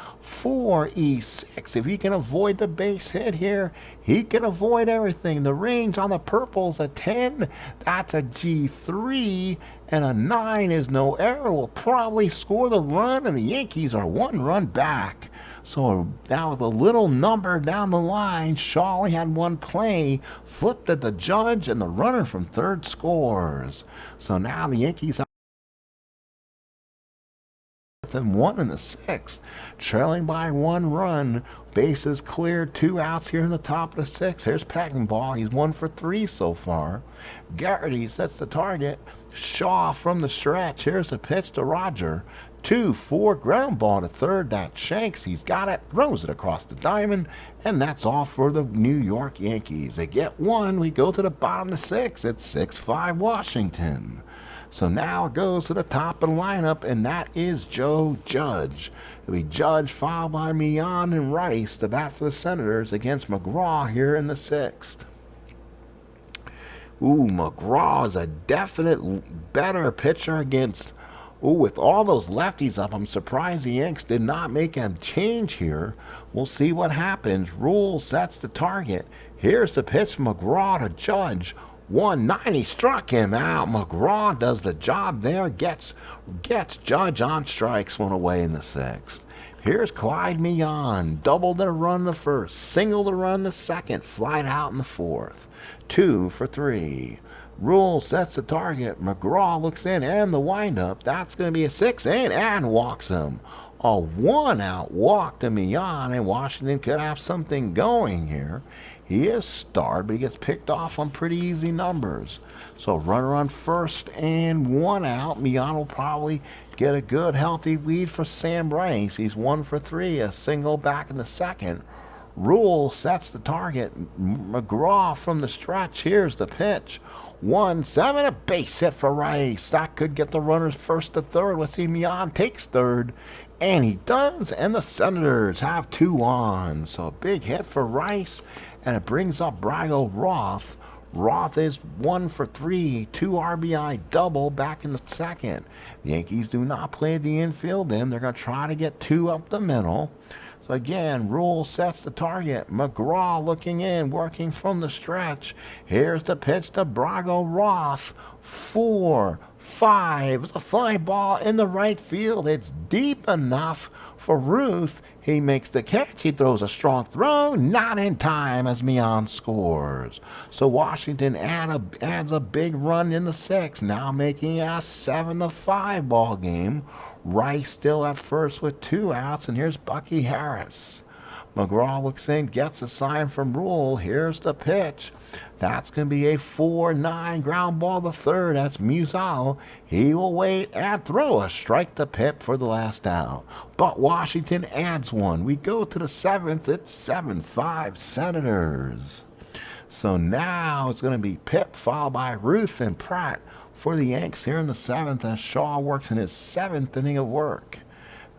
4-6. If he can avoid the base hit here, he can avoid everything. The range on the purple's a 10. That's a G3. And a 9 is no error. Will probably score the run, and the Yankees are 1 run back. So now with a little number down the line, Shaw only had 1 play, flipped at the judge, and the runner from third scores. So now the Yankees and 1 in the 6th, trailing by 1 run. Bases cleared, 2 outs here in the top of the 6th. Here's Peckinpah. He's 1 for 3 so far. Garrity sets the target. Shaw from the stretch. Here's the pitch to Roger. 2-4 ground ball to third. That Shanks. He's got it. Throws it across the diamond. And that's all for the New York Yankees. They get 1. We go to the bottom of the 6th. It's 6-5 Washington. So now it goes to the top of the lineup, and that is Joe Judge. It'll be Judge followed by Millan and Rice to bat for the Senators against McGraw here in the 6th. Ooh, McGraw is a definite better pitcher against. Ooh, with all those lefties up, I'm surprised the Yanks did not make a change here. We'll see what happens. Rule sets the target. Here's the pitch from McGraw to Judge. 190 struck him out. McGraw does the job there. Gets Judge on strikes, 1 away in the 6th. Here's Clyde Millan. Doubled the run the first. Singled the run the second. Flied out in the 4th. 2 for 3. Rule sets the target. McGraw looks in, and the windup. That's going to be a 6 and walks him. A 1-out walk to Mian, and Washington could have something going here. He is starred, but he gets picked off on pretty easy numbers. So runner on first and 1 out. Mian will probably get a good, healthy lead for Sam Rice. He's 1 for 3, a single back in the second. Rule sets the target. McGraw from the stretch. Here's the pitch. 1-7, a base hit for Rice. That could get the runners first to third. Let's see, Mian takes third. And he does, and the Senators have 2 on. So a big hit for Rice, and it brings up Brago Roth. Roth is 1 for 3, 2 RBI double back in the second. The Yankees do not play the infield in. They're going to try to get 2 up the middle. So again, Rule sets the target. McGraw looking in, working from the stretch. Here's the pitch to Brago Roth. 4-5. It's a fly ball in the right field. It's deep enough for Ruth. He makes the catch. He throws a strong throw. Not in time as Mian scores. So Washington adds a big run in the 6th, now making a 7-5 ball game. Rice still at first with 2 outs, and here's Bucky Harris. McGraw looks in, gets a sign from Rule. Here's the pitch. That's going to be a 4-9 ground ball to third. That's Musal. He will wait and throw a strike to Pip for the last out. But Washington adds one. We go to the 7th. It's 7-5 Senators. So now it's going to be Pip followed by Ruth and Pratt for the Yanks here in the 7th as Shaw works in his 7th inning of work.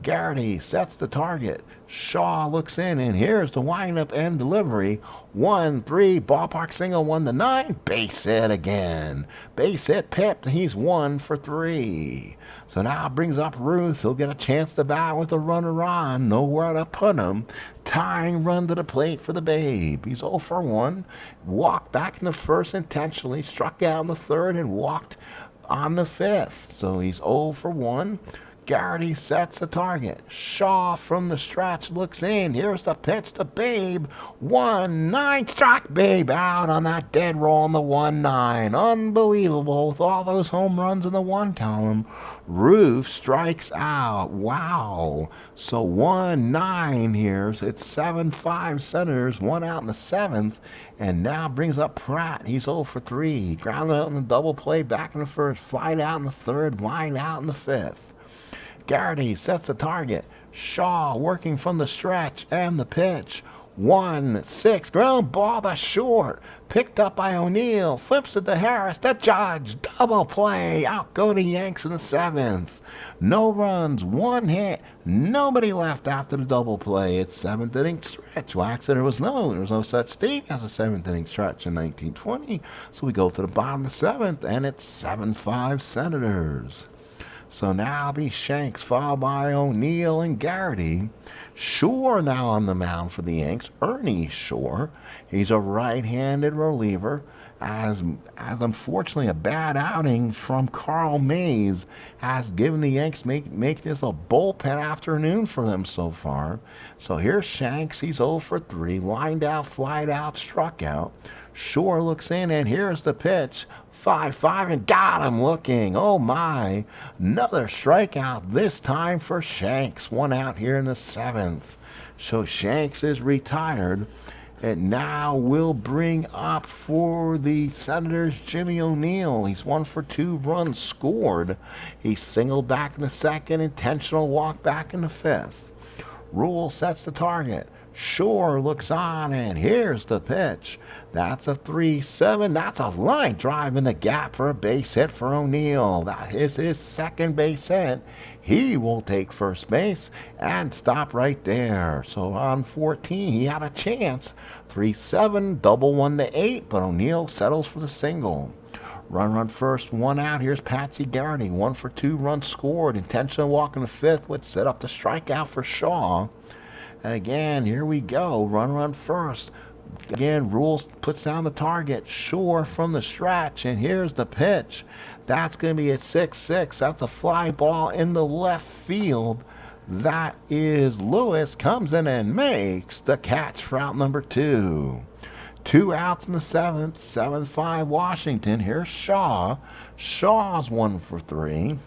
Garrity sets the target. Shaw looks in, and here's the windup and delivery. 1-3, ballpark single, 1-9, base hit again. Base hit Pip, he's 1 for 3. So now it brings up Ruth. He'll get a chance to bat with a runner on. Nowhere to put him. Tying run to the plate for the Babe. He's 0 for 1. Walked back in the first intentionally, struck out in the third, and walked on the 5th. So he's 0 for 1. Garrity sets the target. Shaw from the stretch looks in. Here's the pitch to Babe. 1-9. Struck Babe out on that dead roll in the 1-9. Unbelievable with all those home runs in the 1 column. Roof strikes out. Wow. So 1-9 here. So it's 7-5 Senators. 1 out in the 7th. And now brings up Pratt. He's 0 for 3. Grounded out in the double play back in the first. Flied out in the third. Line out in the 5th. Garrity sets the target. Shaw working from the stretch and the pitch. 1-6. Ground ball to short. Picked up by O'Neill. Flips it to Harris. The Judge. Double play. Out go the Yanks in the 7th. No runs. 1 hit. Nobody left after the double play. It's 7th inning stretch. Well, actually, there was no such thing as a 7th inning stretch in 1920. So we go to the bottom of the 7th, and it's 7-5 Senators. So now it'll be Shanks followed by O'Neill and Garrity. Shore now on the mound for the Yanks. Ernie Shore. He's a right-handed reliever. As unfortunately a bad outing from Carl Mays has given the Yanks make this a bullpen afternoon for them so far. So here's Shanks. He's 0 for 3. Lined out, flied out, struck out. Shore looks in, and here's the pitch. 5-5 and got him looking. Oh my. Another strikeout, this time for Shanks. 1 out here in the 7th. So Shanks is retired. And now we'll bring up for the Senators Jimmy O'Neill. He's 1 for 2 runs scored. He singled back in the 2nd, intentional walk back in the 5th. Rule sets the target. Shore looks on, and here's the pitch. That's a 3-7. That's a line drive in the gap for a base hit for O'Neill. That is his 2nd base hit. He will take first base and stop right there. So on 14, he had a chance. 3-7, double 1-8, but O'Neill settles for the single. Run first, 1 out. Here's Patsy Garrity. 1 for 2 runs scored. Intentional walk in the 5th would set up the strikeout for Shaw. And again, here we go. Run first. Again, Rules puts down the target. Shore from the stretch. And here's the pitch. That's going to be at 6-6. That's a fly ball in the left field. That is Lewis. Comes in and makes the catch for out number 2. 2 outs in the 7th. 7-5 Washington. Here's Shaw. Shaw's 1 for 3.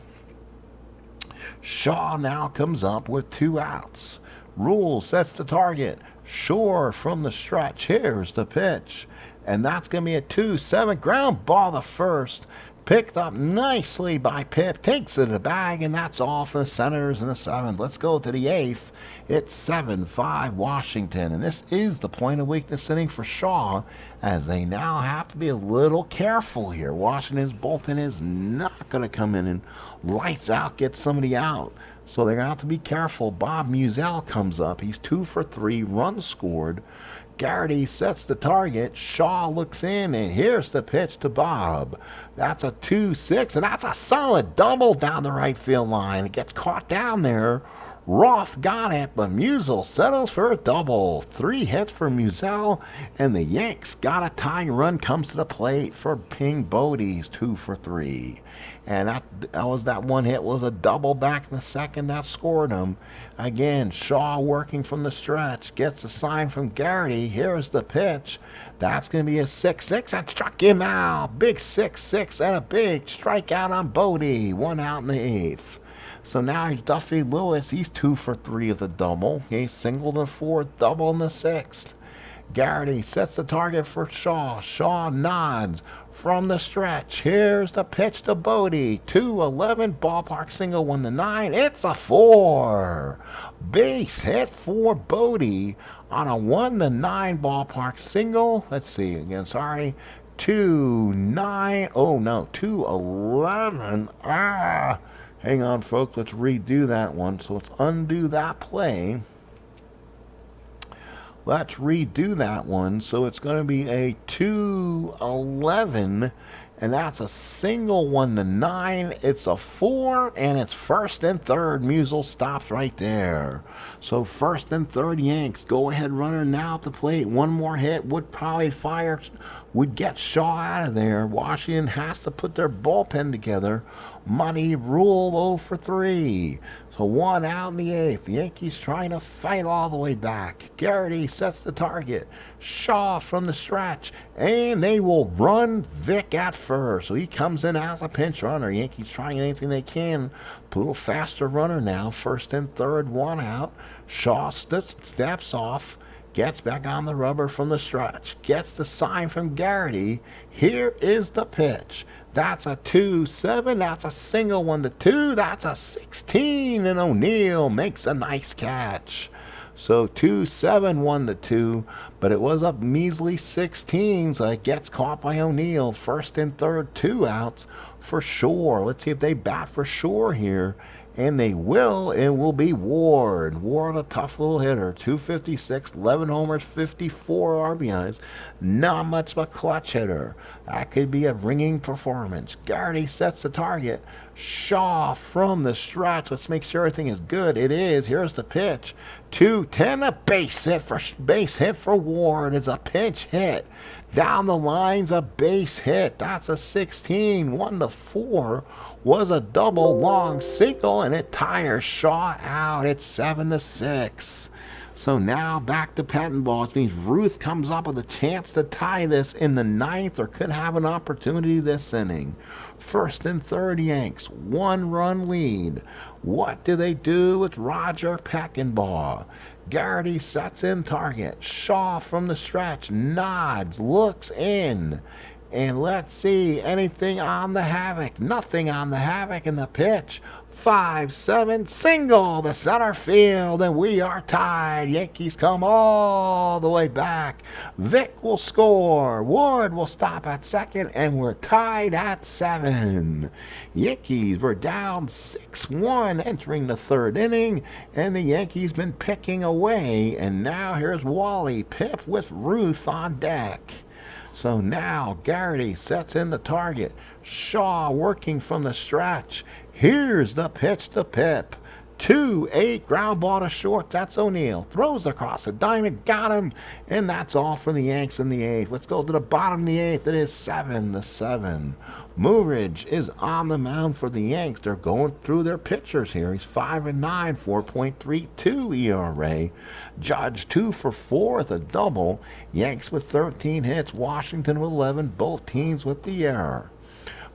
Shaw now comes up with 2 outs. Rule sets the target. Shore from the stretch. Here's the pitch. And that's going to be a 2-7 ground ball to first. Picked up nicely by Pip. Takes it to the bag, and that's all for the Senators in the 7th. Let's go to the 8th. It's 7-5 Washington. And this is the point of weakness inning for Shaw, as they now have to be a little careful here. Washington's bullpen is not going to come in and lights out, get somebody out. So they're going to have to be careful. Bob Musial comes up. He's 2 for 3, runs scored. Garrity sets the target. Shaw looks in, and here's the pitch to Bob. That's a 2-6, and that's a solid double down the right field line. It gets caught down there. Roth got it, but Musial settles for a double. 3 hits for Musial, and the Yanks got a tying run, comes to the plate for Ping Bodie's 2 for 3. And that one hit was a double back in the second that scored him. Again, Shaw working from the stretch, gets a sign from Garrity. Here's the pitch. That's going to be a 6-6, and struck him out. Big 6-6 and a big strikeout on Bodie. 1 out in the 8th. So now here's Duffy Lewis. He's 2 for 3 of the double. He singled in 4th, double in the 6th. Garrity sets the target for Shaw. Shaw nods from the stretch. Here's the pitch to Bodie. 2-11 ballpark single 1-9. It's a 4. Base hit for Bodie on a 1-9 ballpark single. Let's see again. Sorry. 2-9. Oh no, 2-11. Hang on, folks. Let's redo that one. So let's undo that play. Let's redo that one. So it's going to be a 2-11, and that's a single 1-9. It's a 4, and it's 1st and 3rd. Musial stops right there. So 1st and 3rd Yanks. Go ahead runner now at the plate. One more hit would probably would get Shaw out of there. Washington has to put their bullpen together. Money Rule 0 for 3. So 1 out in the 8th. The Yankees trying to fight all the way back. Garrity sets the target. Shaw from the stretch. And they will run Vic at first. So he comes in as a pinch runner. Yankees trying anything they can. A little faster runner now. 1st and 3rd, 1 out. Shaw steps off. Gets back on the rubber from the stretch. Gets the sign from Garrity. Here is the pitch. That's a 2-7. That's a single 1-2. That's a 16. And O'Neill makes a nice catch. So 2-7, 1-2. But it was a measly 16. So it gets caught by O'Neill. 1st and 3rd, 2 outs for Shore. Let's see if they bat for Shore here. And they will. It will be Ward. Ward, a tough little hitter. 256, 11 homers, 54 RBIs. Not much of a clutch hitter. That could be a ringing performance. Garrity sets the target. Shaw from the stretch. Let's make sure everything is good. It is. Here's the pitch. 2-10. A base hit for Ward. It's a pinch hit. Down the line's a base hit. That's a 16. 1-4 was a double long single, and it tires Shaw out. It's 7-6. So now back to patent ball. Which means Ruth comes up with a chance to tie this in the 9th, or could have an opportunity this inning. 1st and 3rd Yanks, 1-run lead. What do they do with Roger Peckinbaugh? Garrity sets in target. Shaw from the stretch nods, looks in. And let's see, anything on the Havoc? Nothing on the Havoc in the pitch. 5-7 single to center field, and we are tied. Yankees come all the way back. Vic will score. Ward will stop at second, and we're tied at 7. Yankees were down 6-1 entering the 3rd inning, and the Yankees been picking away. And now here's Wally Pip with Ruth on deck. So now Garrity sets in the target. Shaw working from the stretch. Here's the pitch to Pip. 2-8 ground ball to short. That's O'Neill. Throws across the diamond. Got him. And that's all for the Yanks in the 8th. Let's go to the bottom of the 8th. It is 7-7. Mooridge is on the mound for the Yanks. They're going through their pitchers here. He's 5-9, 4.32 ERA. Judge 2 for 4 with a double. Yanks with 13 hits. Washington with 11. Both teams with the error.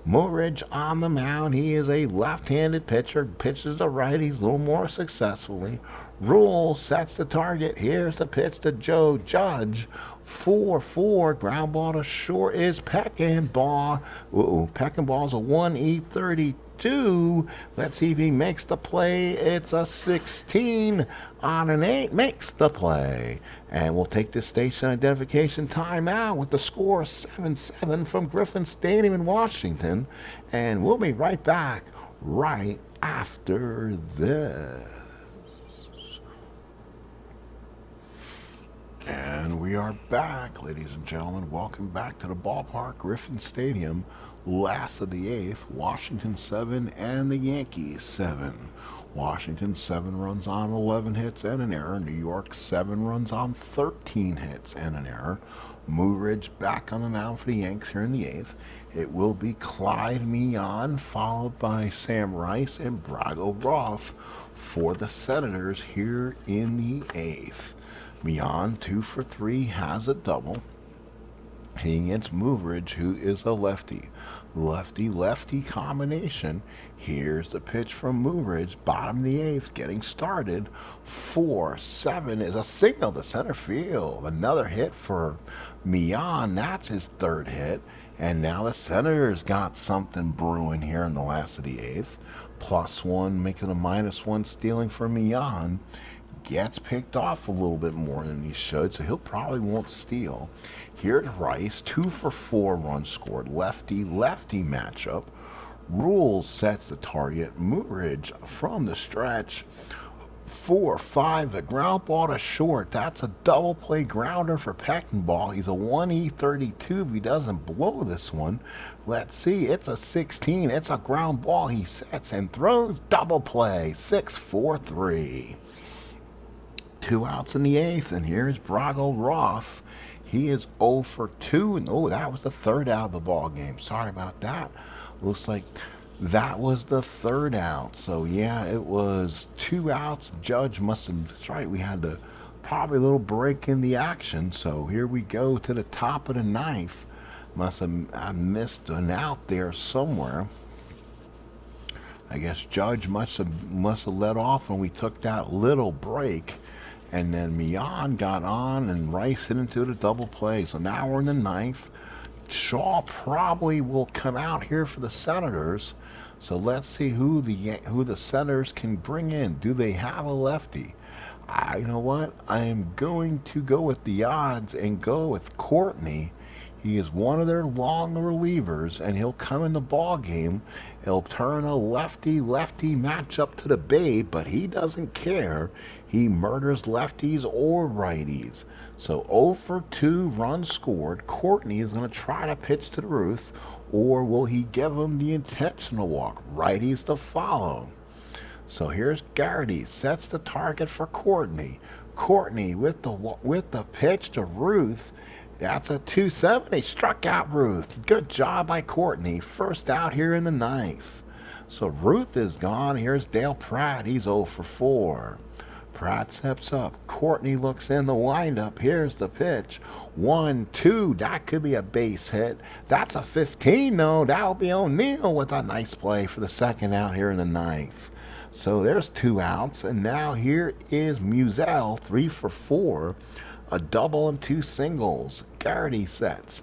Moorridge on the mound. He is a left-handed pitcher. Pitches to righties a little more successfully. Rule sets the target. Here's the pitch to Joe Judge. 4-4. Ground ball to short is Peckinpah. Peckinpah's a 1E32. Let's see if he makes the play. It's a 16 on an 8. Makes the play. And we'll take this station identification timeout with the score 7-7 from Griffin Stadium in Washington. And we'll be right back right after this. And we are back, ladies and gentlemen. Welcome back to the ballpark, Griffin Stadium. Last of the 8th, Washington 7 and the Yankees 7. Washington 7 runs on 11 hits and an error. New York 7 runs on 13 hits and an error. Moorridge back on the mound for the Yanks here in the 8th. It will be Clyde Millan, followed by Sam Rice and Brago Roth for the Senators here in the 8th. Millan, 2 for 3, has a double. Hitting against Moorridge, who is a lefty. Lefty-lefty combination. Here's the pitch from Moorridge, bottom of the 8th, getting started. 4-7 is a signal to center field. Another hit for Millan. That's his 3rd hit. And now the Senators got something brewing here in the last of the 8th. +1, making a -1 stealing for Millan. Gets picked off a little bit more than he should, so he'll probably won't steal. Here's Rice, 2 for 4 runs scored. Lefty-lefty matchup. Rule sets the target. Moorridge from the stretch. 4-5, the ground ball to short. That's a double play grounder for Peckinpah. He's a 1E32 if he doesn't blow this one. Let's see, it's a 16. It's a ground ball he sets and throws. Double play, 6-4-3. 2 outs in the 8th, and here's Brago Roth. He is 0 for 2, and that was the 3rd out of the ball game. Sorry about that. Looks like that was the 3rd out. So yeah, it was 2 outs. Judge must have, that's right, we had probably a little break in the action. So here we go to the top of the 9th. I missed an out there somewhere. I guess Judge must have let off when we took that little break. And then Millan got on and Rice hit into the double play. So now we're in the 9th. Shaw probably will come out here for the Senators. So let's see who the Senators can bring in. Do they have a lefty? You know what? I am going to go with the odds and go with Courtney. He is one of their long relievers, and he'll come in the ball game. He'll turn a lefty-lefty matchup to the Babe, but he doesn't care. He murders lefties or righties. So 0 for 2 runs scored. Courtney is going to try to pitch to the Ruth, or will he give him the intentional walk? Righties to follow. So here's Garrity, sets the target for Courtney. Courtney with the pitch to Ruth. That's a 2-7. He struck out Ruth. Good job by Courtney. First out here in the 9th. So Ruth is gone. Here's Dale Pratt. He's 0 for 4. Pratt steps up. Courtney looks in the windup. Here's the pitch. 1-2. That could be a base hit. That's a 15, though. That'll be O'Neill with a nice play for the 2nd out here in the 9th. So there's 2 outs. And now here is Musial, 3 for 4. A double and 2 singles. Garrity sets.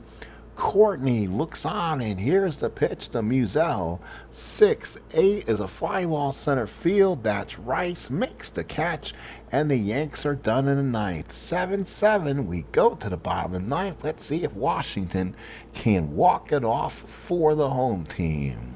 Courtney looks on, and here's the pitch to Musial. 6-8 is a fly ball center field. That's Rice, makes the catch, and the Yanks are done in the 9th. 7-7. We go to the bottom of the 9th. Let's see if Washington can walk it off for the home team.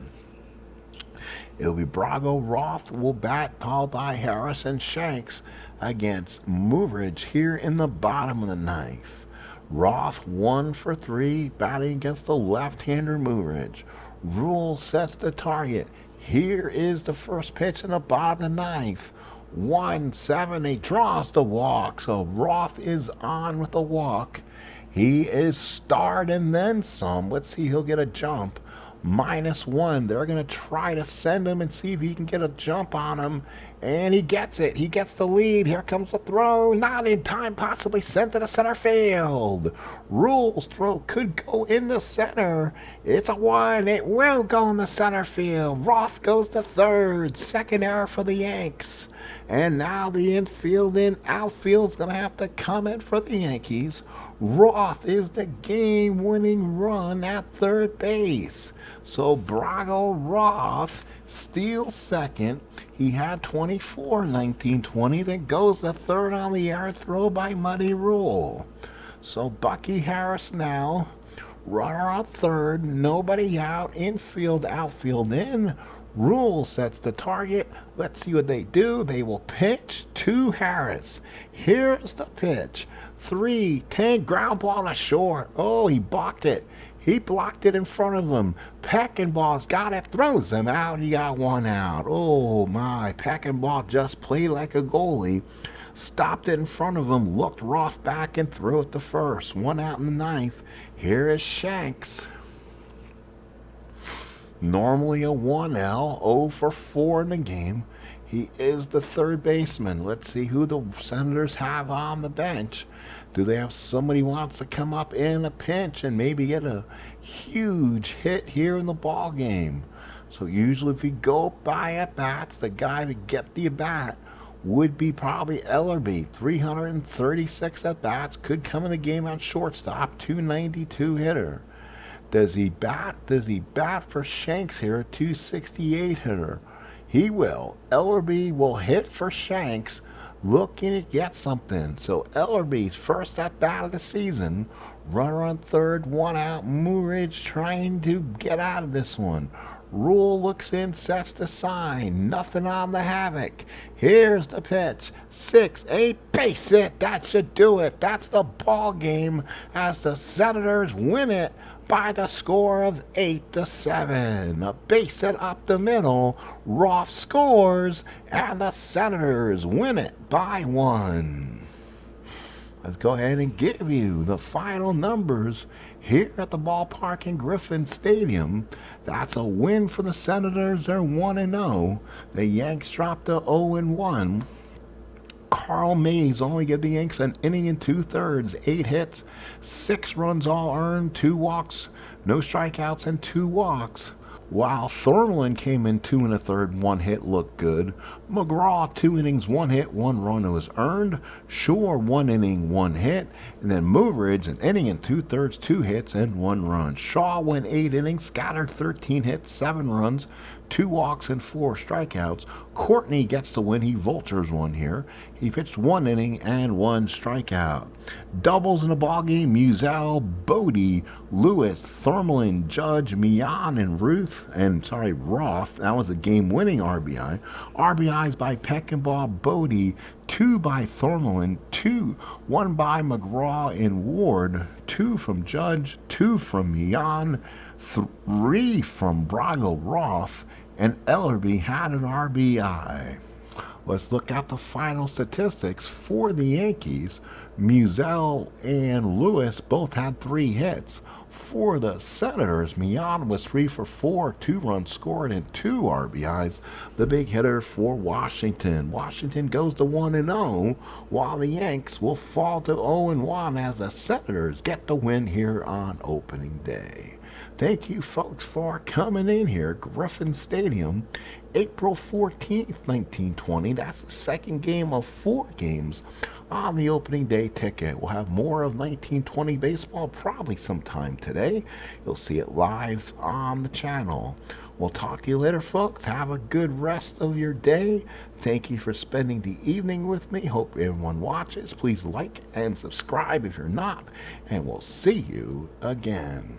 It'll be Brago Roth will bat, followed by Harris and Shanks against Moorridge here in the bottom of the 9th. Roth 1 for 3, batting against the left-hander Moorridge. Rule sets the target. Here is the first pitch in the bottom of the 9th. 1-7, he draws the walk, so Roth is on with the walk. He is starred and then some. Let's see, he'll get a jump. -1. They're going to try to send him and see if he can get a jump on him. And he gets it. He gets the lead. Here comes the throw. Not in time, possibly sent to the center field. Rule's throw could go in the center. It's a 1. It will go in the center field. Roth goes to third. Second error for the Yanks. And now the infield and outfield's going to have to come in for the Yankees. Roth is the game-winning run at third base. So Brago Roth steals second. He had 24, 19-20. Then goes to third on the error throw by Muddy Rule. So Bucky Harris now, runner on third, nobody out, infield, outfield in. Rule sets the target. Let's see what they do. They will pitch to Harris. Here's the pitch. 3-10, ground ball to short. Oh, he blocked it. He blocked it in front of him. Peckinpah's got it, throws him out. He got 1 out. Oh my, Peckinpah just played like a goalie. Stopped it in front of him, looked Roth back and threw it to first. 1 out in the 9th. Here is Shanks. Normally a 1L, 0 for 4 in the game. He is the third baseman. Let's see who the Senators have on the bench. Do they have somebody who wants to come up in a pinch and maybe get a huge hit here in the ball game? So usually if we go by at-bats, the guy to get the at-bat would be probably Ellerby. 336 at-bats, could come in the game on shortstop, 292 hitter. Does he bat? Does he bat for Shanks here, a 268 hitter? He will. Ellerby will hit for Shanks, looking to get something. So Ellerby's first at bat of the season. Runner on third, 1 out. Moorage trying to get out of this one. Rule looks in, sets the sign. Nothing on the Havoc. Here's the pitch. 6-8, base hit. That should do it. That's the ball game as the Senators win it by the score of 8-7. A base hit up the middle. Roth scores, and the Senators win it by 1. Let's go ahead and give you the final numbers here at the ballpark in Griffin Stadium. That's a win for the Senators. They're 1-0. The Yanks dropped to 0-1. Carl Mays only gave the Yanks an inning and 2/3, 8 hits, 6 runs all earned, 2 walks, no strikeouts, and 2 walks. While Thurman came in 2 1/3, 1 hit, looked good. McGraw, 2 innings, 1 hit, 1 run was earned. Shore, 1 inning, 1 hit. And then Moveridge, an inning and 2/3, 2 hits, and 1 run. Shaw went 8 innings, scattered 13 hits, 7 runs, 2 walks, and 4 strikeouts. Courtney gets the win. He vultures one here. He pitched 1 inning and 1 strikeout. Doubles in the ballgame: Musial, Bodie, Lewis, Thurman, Judge, Mian, and Roth. That was a game-winning RBI. RBIs by Peckinpah, Bodie, 2 by Thurman, 1 by McGraw and Ward, 2 from Judge, 2 from Mian, 3 from Brago Roth, and Ellerby had an RBI. Let's look at the final statistics for the Yankees. Musial and Lewis both had 3 hits. For the Senators, Mian was 3 for 4, 2 runs scored, and 2 RBIs. The big hitter for Washington. Washington goes to 1-0, while the Yanks will fall to 0-1 as the Senators get the win here on opening day. Thank you, folks, for coming in here. Griffin Stadium, April 14th, 1920. That's the second game of 4 games on the opening day ticket. We'll have more of 1920 baseball probably sometime today. You'll see it live on the channel. We'll talk to you later, folks. Have a good rest of your day. Thank you for spending the evening with me. Hope everyone watches. Please like and subscribe if you're not, and we'll see you again.